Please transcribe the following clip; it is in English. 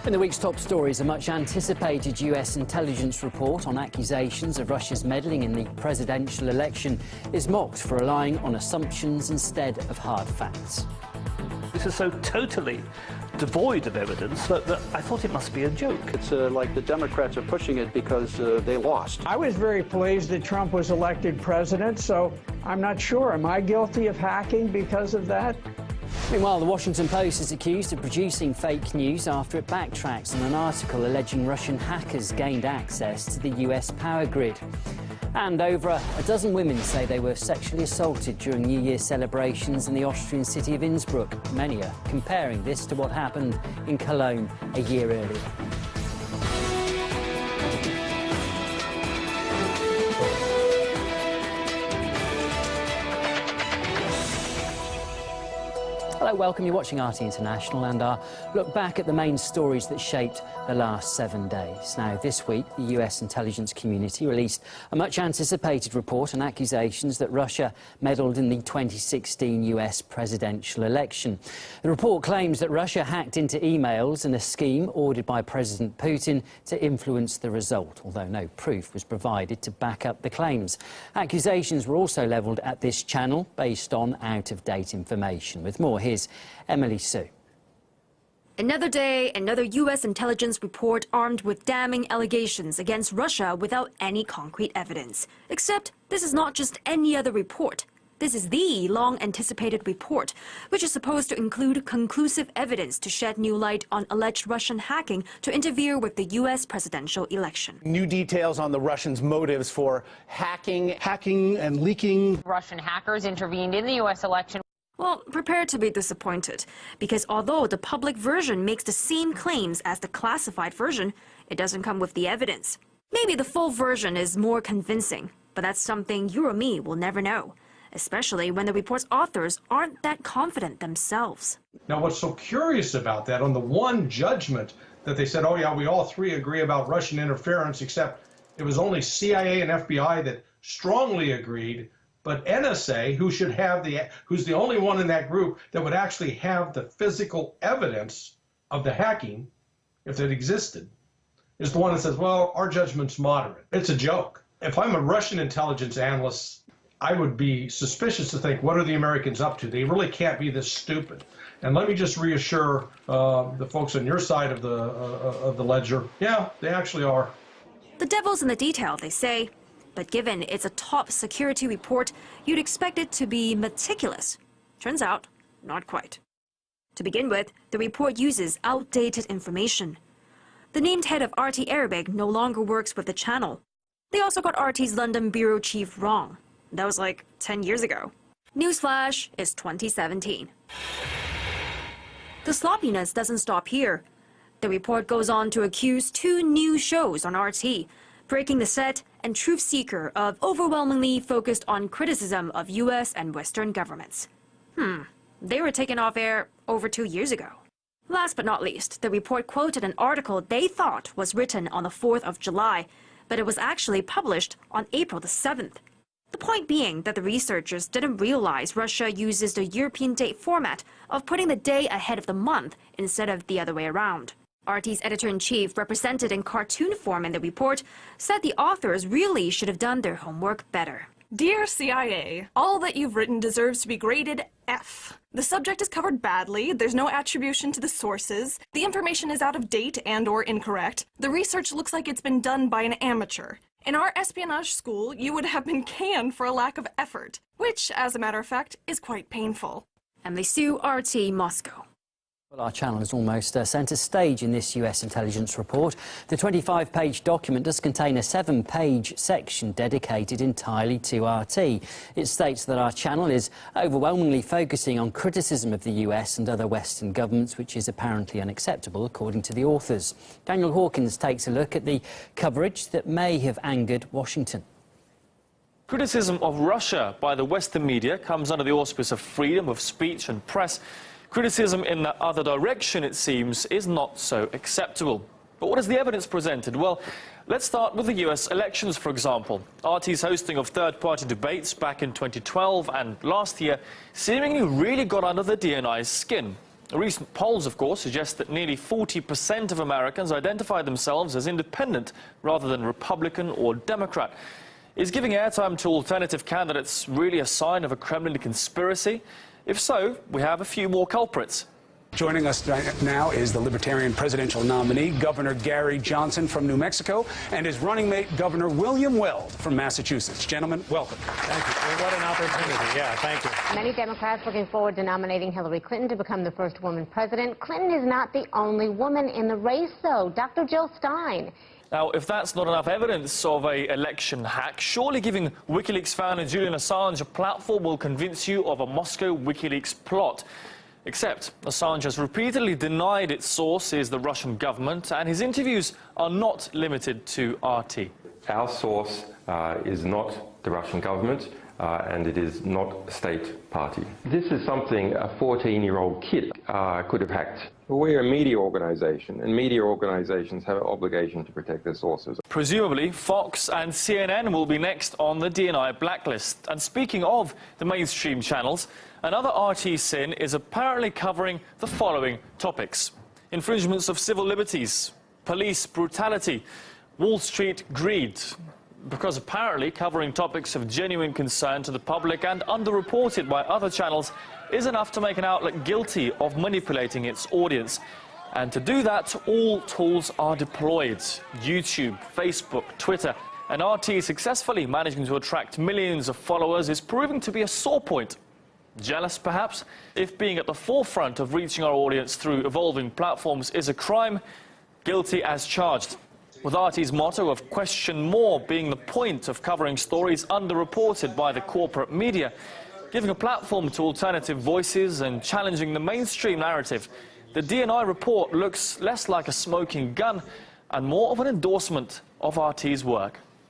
In the week's top stories, a much-anticipated US intelligence report on accusations of Russia's meddling in the presidential election is mocked for relying on assumptions instead of hard facts. This is so totally devoid of evidence that I thought it must be a joke. It's like the Democrats are pushing it because they lost. I was very pleased that Trump was elected president, so I'm not sure. Am I guilty of hacking because of that? Meanwhile, the Washington Post is accused of producing fake news after it backtracks on an article alleging Russian hackers gained access to the US power grid. And over a dozen women say they were sexually assaulted during New Year's celebrations in the Austrian city of Innsbruck. Many are comparing this to what happened in Cologne a year earlier. Hello, welcome. You're watching RT International and our look back at the main stories that shaped the last 7 days. Now, this week, the US intelligence community released a much-anticipated report on accusations that Russia meddled in the 2016 US presidential election. The report claims that Russia hacked into emails in a scheme ordered by President Putin to influence the result, although no proof was provided to back up the claims. Accusations were also levelled at this channel based on out-of-date information. With more, here's Satu. Another day, another U.S. intelligence report armed with damning allegations against Russia without any concrete evidence. Except this is not just any other report. This is the long-anticipated report, which is supposed to include conclusive evidence to shed new light on alleged Russian hacking to interfere with the U.S. presidential election. New details on the Russians' motives for hacking and leaking. Russian hackers intervened in the U.S. election. Well, prepare to be disappointed, because although the public version makes the same claims as the classified version, it doesn't come with the evidence. Maybe the full version is more convincing, but that's something you or me will never know, especially when the report's authors aren't that confident themselves. Now, what's so curious about that, on the one judgment that they said, oh yeah, we all three agree about Russian interference, except it was only CIA and FBI that strongly agreed, but NSA, who's the only one in that group that would actually have the physical evidence of the hacking, if it existed, is the one that says, well, our judgment's moderate. It's a joke. If I'm a Russian intelligence analyst, I would be suspicious to think, what are the Americans up to? They really can't be this stupid. And let me just reassure the folks on your side of the ledger, yeah, they actually are. The devil's in the detail, they say. But given it's a top security report, you'd expect it to be meticulous. Turns out, not quite. To begin with, the report uses outdated information. The named head of RT Arabic no longer works with the channel. They also got RT's London bureau chief wrong. That was like 10 years ago. Newsflash, it's 2017. The sloppiness doesn't stop here. The report goes on to accuse two new shows on RT, Breaking the Set and Truth Seeker, of overwhelmingly focused on criticism of US and Western governments. They were taken off air over 2 years ago. Last but not least, the report quoted an article they thought was written on the 4th of July, but it was actually published on April the 7th. The point being that the researchers didn't realize Russia uses the European date format of putting the day ahead of the month instead of the other way around. RT's editor-in-chief, represented in cartoon form in the report, said the authors really should have done their homework better. Dear CIA, all that you've written deserves to be graded F. The subject is covered badly, there's no attribution to the sources, the information is out of date and/or incorrect, the research looks like it's been done by an amateur. In our espionage school, you would have been canned for a lack of effort, which, as a matter of fact, is quite painful. Sue, RT, Moscow. Well, our channel is almost centre stage in this US intelligence report. The 25-page document does contain a 7-page section dedicated entirely to RT. It states that our channel is overwhelmingly focusing on criticism of the US and other Western governments, which is apparently unacceptable, according to the authors. Daniel Hawkins takes a look at the coverage that may have angered Washington. Criticism of Russia by the Western media comes under the auspice of freedom of speech and press. Criticism in the other direction, it seems, is not so acceptable. But what is the evidence presented? Well, let's start with the US elections, for example. RT's hosting of third-party debates back in 2012 and last year seemingly really got under the DNI's skin. Recent polls, of course, suggest that nearly 40% of Americans identify themselves as independent rather than Republican or Democrat. Is giving airtime to alternative candidates really a sign of a Kremlin conspiracy? If so, we have a few more culprits. Joining us right now is the Libertarian presidential nominee, Governor Gary Johnson from New Mexico, and his running mate, Governor William Weld from Massachusetts. Gentlemen, welcome. Thank you. Well, what an opportunity. Yeah, thank you. Many Democrats looking forward to nominating Hillary Clinton to become the first woman president. Clinton is not the only woman in the race, though. Dr. Jill Stein. Now, if that's not enough evidence of an election hack, surely giving WikiLeaks founder Julian Assange a platform will convince you of a Moscow WikiLeaks plot. Except Assange has repeatedly denied its source is the Russian government, and his interviews are not limited to RT. Our source is not the Russian government, and it is not a state party. This is something a 14-year-old kid could have hacked. We're a media organization, and media organizations have an obligation to protect their sources. Presumably, Fox and CNN will be next on the DNI blacklist. And speaking of the mainstream channels, another RT sin is apparently covering the following topics: infringements of civil liberties, police brutality, Wall Street greed, because apparently covering topics of genuine concern to the public and underreported by other channels is enough to make an outlet guilty of manipulating its audience. And to do that, all tools are deployed: YouTube, Facebook, Twitter. And RT successfully managing to attract millions of followers is proving to be a sore point. Jealous, perhaps? If being at the forefront of reaching our audience through evolving platforms is a crime, guilty as charged. With RT's motto of question more being the point of covering stories underreported by the corporate media, giving a platform to alternative voices and challenging the mainstream narrative, the DNI report looks less like a smoking gun and more of an endorsement of RT's work.